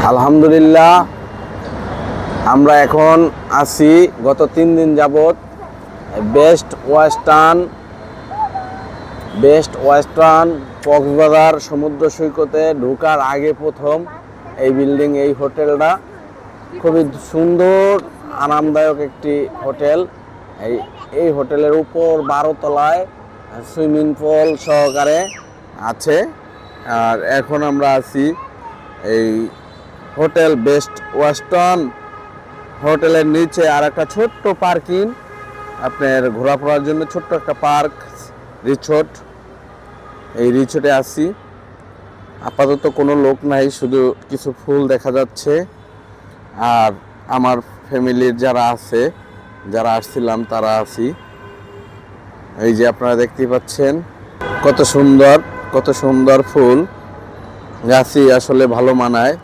আলহামদুলিল্লাহ, আমরা এখন আছি গত 3 দিন যাবত বেস্ট ওয়েস্টার্ন কক্সবাজার সমুদ্র সৈকতে ঢোকার আগে প্রথম এই বিল্ডিং, এই হোটেলটা খুবই সুন্দর আরামদায়ক একটি হোটেল। এই হোটেলের উপর 12 তলায় সুইমিং পুল সহকারে আছে। আর এখন আমরা আছি এই হোটেল বেস্ট ওয়েস্টার্ন হোটেলের নিচে আর একটা ছোট্ট পার্কিং, আপনার ঘোরাফেরার জন্য ছোট্ট একটা পার্ক রিসোর্ট। এই রিসোর্টে আছি, আপাতত কোনো লোক নাই, শুধু কিছু ফুল দেখা যাচ্ছে। আর আমার ফ্যামিলির যারা আসছিলাম তারা আছি। এই যে আপনারা দেখতে পাচ্ছেন কত সুন্দর ফুল গাছই আসলে ভালো মানায়।